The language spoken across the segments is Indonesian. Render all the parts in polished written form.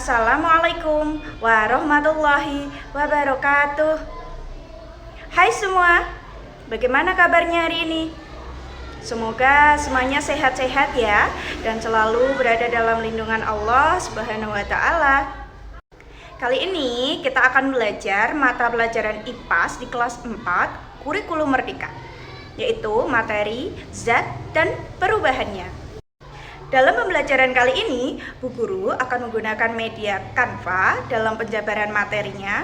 Assalamualaikum warahmatullahi wabarakatuh. Hai semua, bagaimana kabarnya hari ini? Semoga semuanya sehat-sehat ya, dan selalu berada dalam lindungan Allah Subhanahu wa Ta'ala. Kali ini kita akan belajar mata pelajaran IPAS di kelas 4 Kurikulum Merdeka, yaitu materi zat dan perubahannya. Dalam pembelajaran kali ini, Bu Guru akan menggunakan media Canva dalam penjabaran materinya.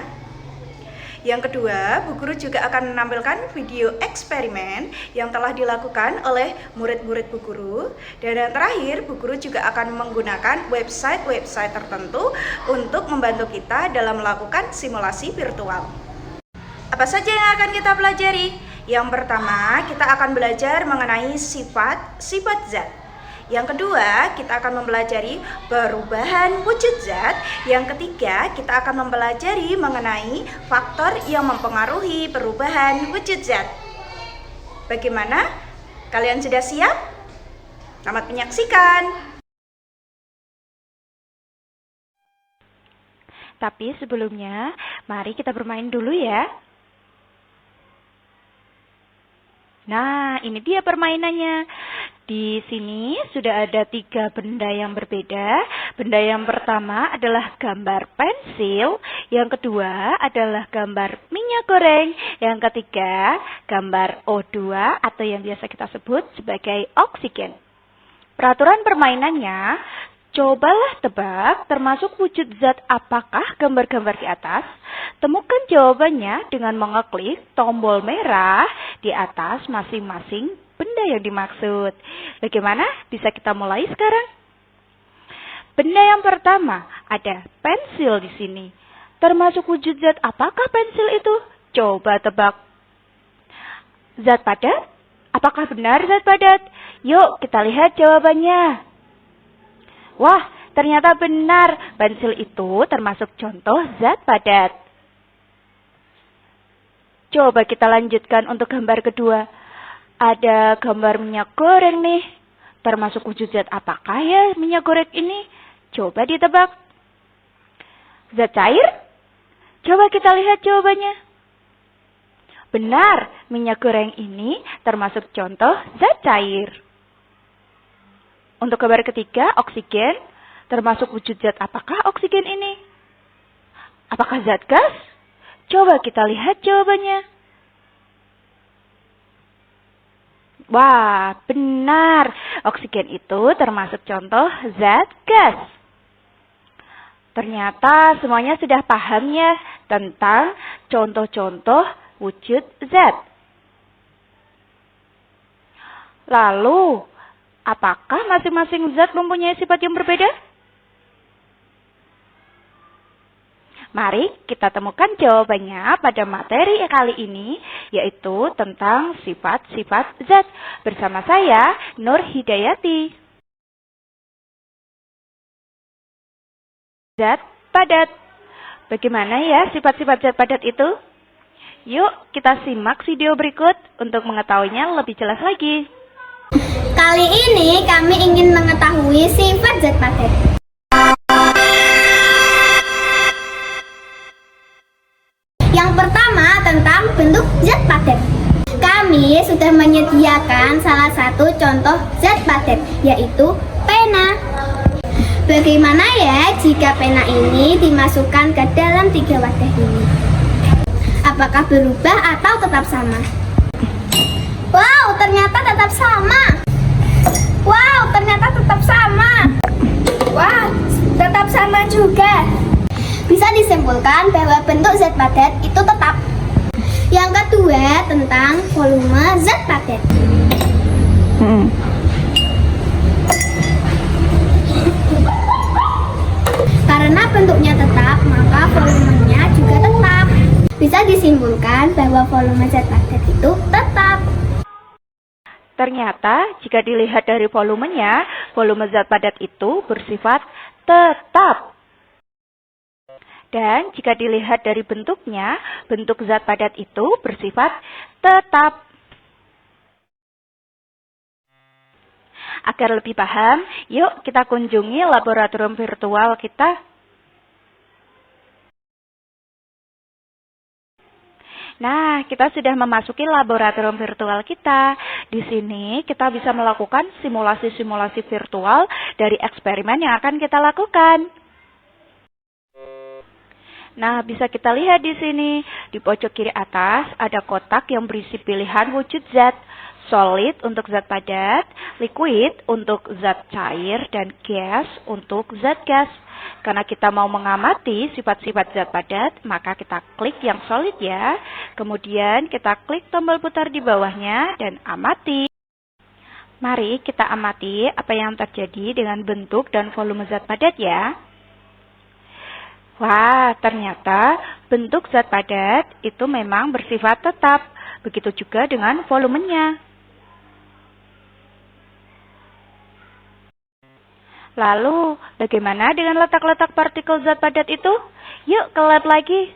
Yang kedua, Bu Guru juga akan menampilkan video eksperimen yang telah dilakukan oleh murid-murid Bu Guru. Dan yang terakhir, Bu Guru juga akan menggunakan website-website tertentu untuk membantu kita dalam melakukan simulasi virtual. Apa saja yang akan kita pelajari? Yang pertama, kita akan belajar mengenai sifat zat. Yang kedua, kita akan mempelajari perubahan wujud zat. Yang ketiga, kita akan mempelajari mengenai faktor yang mempengaruhi perubahan wujud zat. Bagaimana? Kalian sudah siap? Selamat menyaksikan. Tapi sebelumnya, mari kita bermain dulu ya. Nah, ini dia permainannya. Di sini sudah ada 3 benda yang berbeda. Benda yang pertama adalah gambar pensil, yang kedua adalah gambar minyak goreng, yang ketiga gambar O2 atau yang biasa kita sebut sebagai oksigen. Peraturan permainannya, cobalah tebak termasuk wujud zat apakah gambar-gambar di atas. Temukan jawabannya dengan mengeklik tombol merah di atas masing-masing benda yang dimaksud. Bagaimana? Bisa kita mulai sekarang? Benda yang pertama ada pensil di sini. Termasuk wujud zat apakah pensil itu? Coba tebak. Zat padat? Apakah benar zat padat? Yuk kita lihat jawabannya. Wah, ternyata benar. Pensil itu termasuk contoh zat padat. Coba kita lanjutkan untuk gambar kedua. Ada gambar minyak goreng nih. Termasuk wujud zat apakah ya minyak goreng ini? Coba ditebak. Zat cair? Coba kita lihat jawabannya. Benar, minyak goreng ini termasuk contoh zat cair. Untuk gambar ketiga, oksigen. Termasuk wujud zat apakah oksigen ini? Apakah zat gas? Coba kita lihat jawabannya. Wah, benar. Oksigen itu termasuk contoh zat gas. Ternyata semuanya sudah paham ya tentang contoh-contoh wujud zat. Lalu, apakah masing-masing zat mempunyai sifat yang berbeda? Mari kita temukan jawabannya pada materi kali ini, yaitu tentang sifat-sifat zat. Bersama saya, Nur Hidayati. Zat padat. Bagaimana ya sifat-sifat zat padat itu? Yuk kita simak video berikut untuk mengetahuinya lebih jelas lagi. Kali ini kami ingin mengetahui sifat zat padat. Yang pertama tentang bentuk zat padat. Kami sudah menyediakan salah satu contoh zat padat, yaitu pena. Bagaimana ya jika pena ini dimasukkan ke dalam 3 wadah ini? Apakah berubah atau tetap sama? Wow, ternyata tetap sama. Wow, ternyata tetap sama. Wah, tetap sama juga. Bisa disimpulkan bahwa bentuk zat padat itu tetap. Yang kedua tentang volume zat padat. Karena bentuknya tetap, maka volumenya juga tetap. Bisa disimpulkan bahwa volume zat padat itu tetap. Ternyata jika dilihat dari volumenya, volume zat padat itu bersifat tetap. Dan jika dilihat dari bentuknya, bentuk zat padat itu bersifat tetap. Agar lebih paham, yuk kita kunjungi laboratorium virtual kita. Nah, kita sudah memasuki laboratorium virtual kita. Di sini kita bisa melakukan simulasi-simulasi virtual dari eksperimen yang akan kita lakukan. Nah, bisa kita lihat di sini, di pojok kiri atas ada kotak yang berisi pilihan wujud zat. Solid untuk zat padat, liquid untuk zat cair, dan gas untuk zat gas. Karena kita mau mengamati sifat-sifat zat padat, maka kita klik yang solid ya. Kemudian kita klik tombol putar di bawahnya dan amati. Mari kita amati apa yang terjadi dengan bentuk dan volume zat padat ya. Wah, ternyata bentuk zat padat itu memang bersifat tetap. Begitu juga dengan volumenya. Lalu, bagaimana dengan letak-letak partikel zat padat itu? Yuk ke lab lagi.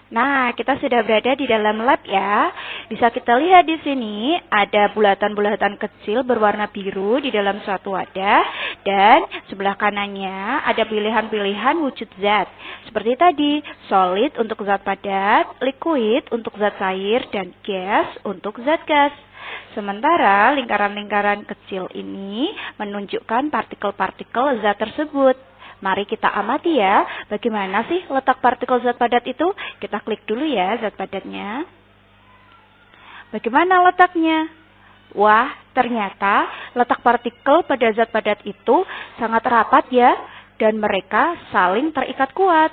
Nah, kita sudah berada di dalam lab ya. Bisa kita lihat di sini ada bulatan-bulatan kecil berwarna biru di dalam suatu wadah. Dan sebelah kanannya ada pilihan-pilihan wujud zat. Seperti tadi, solid untuk zat padat, liquid untuk zat cair, dan gas untuk zat gas. Sementara lingkaran-lingkaran kecil ini menunjukkan partikel-partikel zat tersebut. Mari kita amati ya, bagaimana sih letak partikel zat padat itu? Kita klik dulu ya zat padatnya. Bagaimana letaknya? Wah, ternyata letak partikel pada zat padat itu sangat rapat ya, dan mereka saling terikat kuat.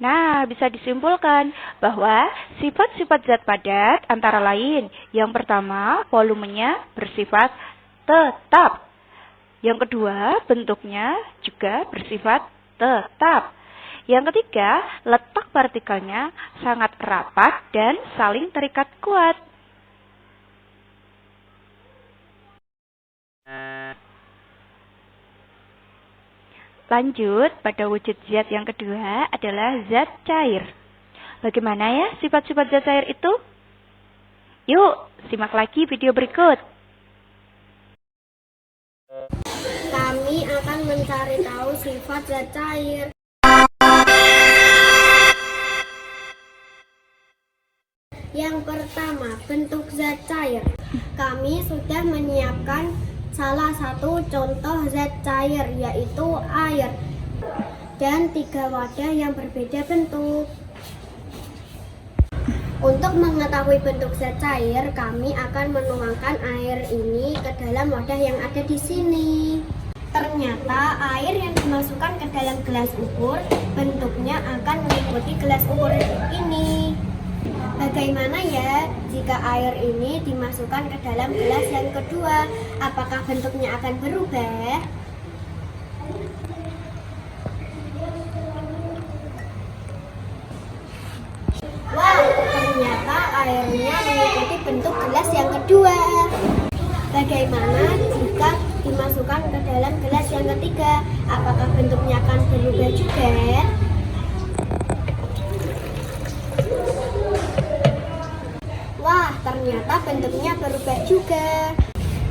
Nah, bisa disimpulkan bahwa sifat-sifat zat padat antara lain, yang pertama, volumenya bersifat tetap. Yang kedua, bentuknya juga bersifat tetap. Yang ketiga, letak partikelnya sangat rapat dan saling terikat kuat. Lanjut, pada wujud zat yang kedua adalah zat cair. Bagaimana ya sifat-sifat zat cair itu? Yuk, simak lagi video berikut. Kami akan mencari tahu sifat zat cair. Yang pertama, bentuk zat cair. Kami sudah menyiapkan salah satu contoh zat cair, yaitu air, dan 3 wadah yang berbeda bentuk. Untuk mengetahui bentuk zat cair, kami akan menuangkan air ini ke dalam wadah yang ada di sini. Ternyata air yang dimasukkan ke dalam gelas ukur bentuknya akan mengikuti gelas ukur ini. Bagaimana ya jika air ini dimasukkan ke dalam gelas yang kedua? Apakah bentuknya akan berubah? Wah, ternyata airnya mengikuti bentuk gelas yang kedua. Bagaimana jika dimasukkan ke dalam gelas yang ketiga? Apakah bentuknya akan berubah juga? Wah, ternyata bentuknya berubah juga.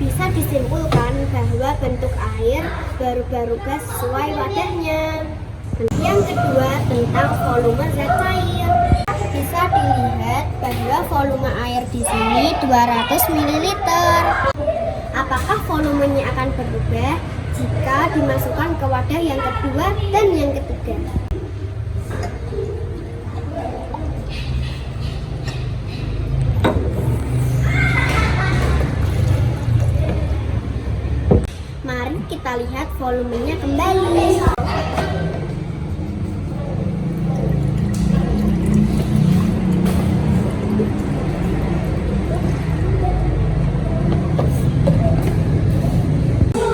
Bisa disimpulkan bahwa bentuk air berubah-ubah sesuai wadahnya. Yang kedua, tentang volume zat cair. Bisa dilihat bahwa volume air di sini 200 ml. Apakah volumenya akan berubah jika dimasukkan ke wadah yang kedua dan yang ketiga? Mari kita lihat volumenya kembali.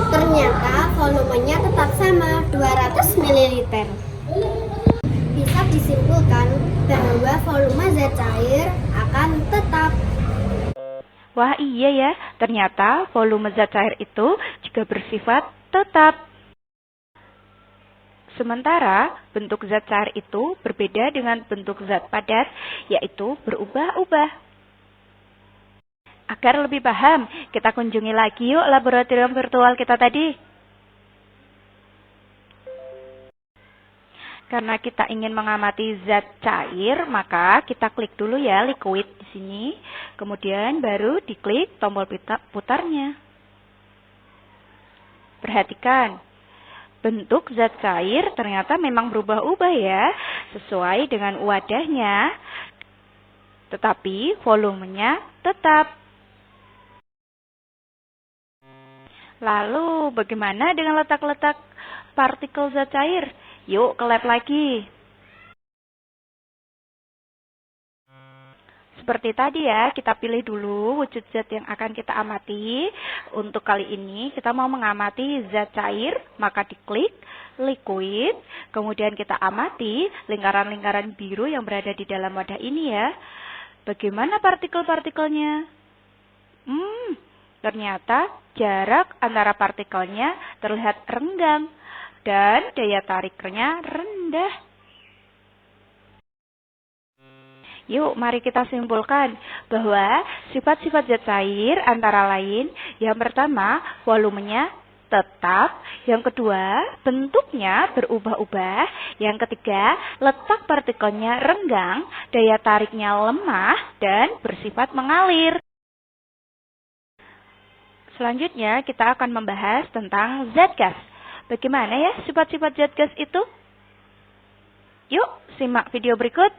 Ternyata volumenya tetap sama, 200 ml. Bisa disimpulkan bahwa volume zat cair akan tetap. Wah iya ya, ternyata volume zat cair itu juga bersifat tetap. Sementara bentuk zat cair itu berbeda dengan bentuk zat padat, yaitu berubah-ubah. Agar lebih paham, kita kunjungi lagi yuk laboratorium virtual kita tadi. Karena kita ingin mengamati zat cair, maka kita klik dulu ya liquid di sini. Kemudian baru diklik tombol putarnya. Perhatikan, bentuk zat cair ternyata memang berubah-ubah ya, sesuai dengan wadahnya. Tetapi volumenya tetap. Lalu bagaimana dengan letak-letak partikel zat cair? Yuk ke lab lagi. Seperti tadi ya, kita pilih dulu wujud zat yang akan kita amati. Untuk kali ini kita mau mengamati zat cair, maka diklik liquid. Kemudian kita amati lingkaran-lingkaran biru yang berada di dalam wadah ini ya. Bagaimana partikel-partikelnya? Ternyata jarak antara partikelnya terlihat renggang. Dan daya tariknya rendah. Yuk, mari kita simpulkan bahwa sifat-sifat zat cair antara lain, yang pertama, volumenya tetap, yang kedua, bentuknya berubah-ubah, yang ketiga, letak partikelnya renggang, daya tariknya lemah, dan bersifat mengalir. Selanjutnya, kita akan membahas tentang zat gas. Bagaimana ya sifat-sifat zat gas itu? Yuk, simak video berikut.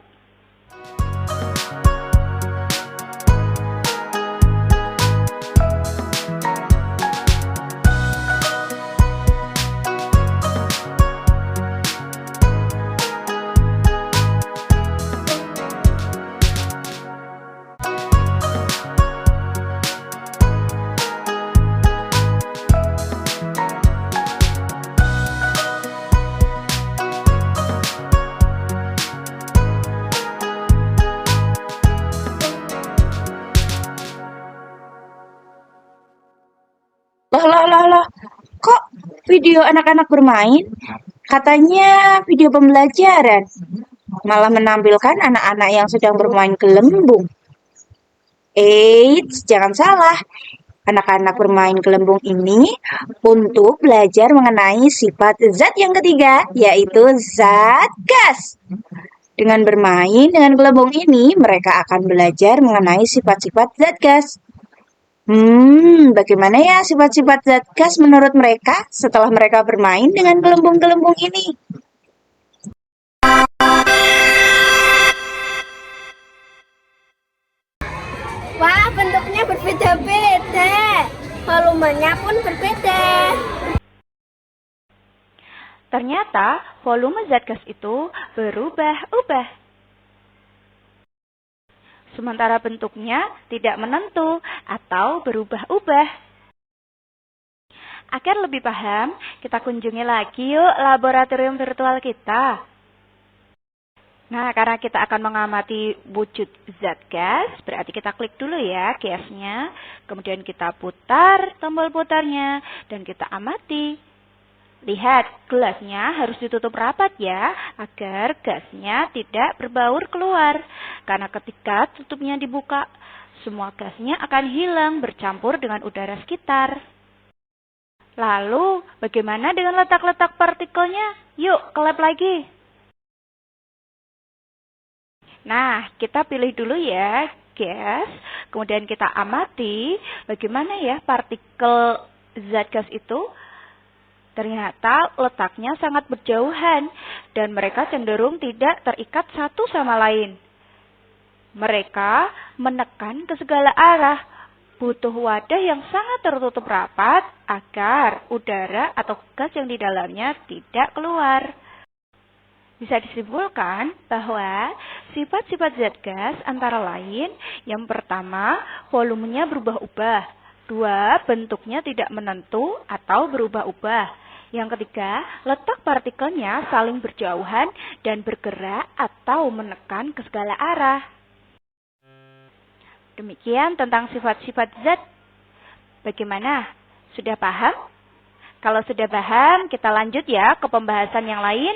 Loh, kok video anak-anak bermain? Katanya video pembelajaran. Malah menampilkan anak-anak yang sedang bermain gelembung. Eits, jangan salah. Anak-anak bermain gelembung ini untuk belajar mengenai sifat zat yang ketiga, yaitu zat gas. Dengan bermain dengan gelembung ini, mereka akan belajar mengenai sifat-sifat zat gas. Bagaimana ya sifat-sifat zat gas menurut mereka setelah mereka bermain dengan gelembung-gelembung ini? Wah, bentuknya berbeda-beda. Volumenya pun berbeda. Ternyata volume zat gas itu berubah-ubah. Sementara bentuknya tidak menentu atau berubah-ubah. Agar lebih paham, kita kunjungi lagi yuk laboratorium virtual kita. Nah, karena kita akan mengamati wujud zat gas, berarti kita klik dulu ya gasnya. Kemudian kita putar tombol putarnya dan kita amati. Lihat, gelasnya harus ditutup rapat ya, agar gasnya tidak berbaur keluar. Karena ketika tutupnya dibuka, semua gasnya akan hilang bercampur dengan udara sekitar. Lalu, bagaimana dengan letak-letak partikelnya? Yuk, ke lab lagi. Nah, kita pilih dulu ya gas, kemudian kita amati bagaimana ya partikel zat gas itu. Ternyata letaknya sangat berjauhan dan mereka cenderung tidak terikat satu sama lain. Mereka menekan ke segala arah, butuh wadah yang sangat tertutup rapat agar udara atau gas yang di dalamnya tidak keluar. Bisa disimpulkan bahwa sifat-sifat zat gas antara lain, yang pertama, volumenya berubah-ubah. Dua, bentuknya tidak menentu atau berubah-ubah. Yang ketiga, letak partikelnya saling berjauhan dan bergerak atau menekan ke segala arah. Demikian tentang sifat-sifat zat. Bagaimana? Sudah paham? Kalau sudah paham, kita lanjut ya ke pembahasan yang lain.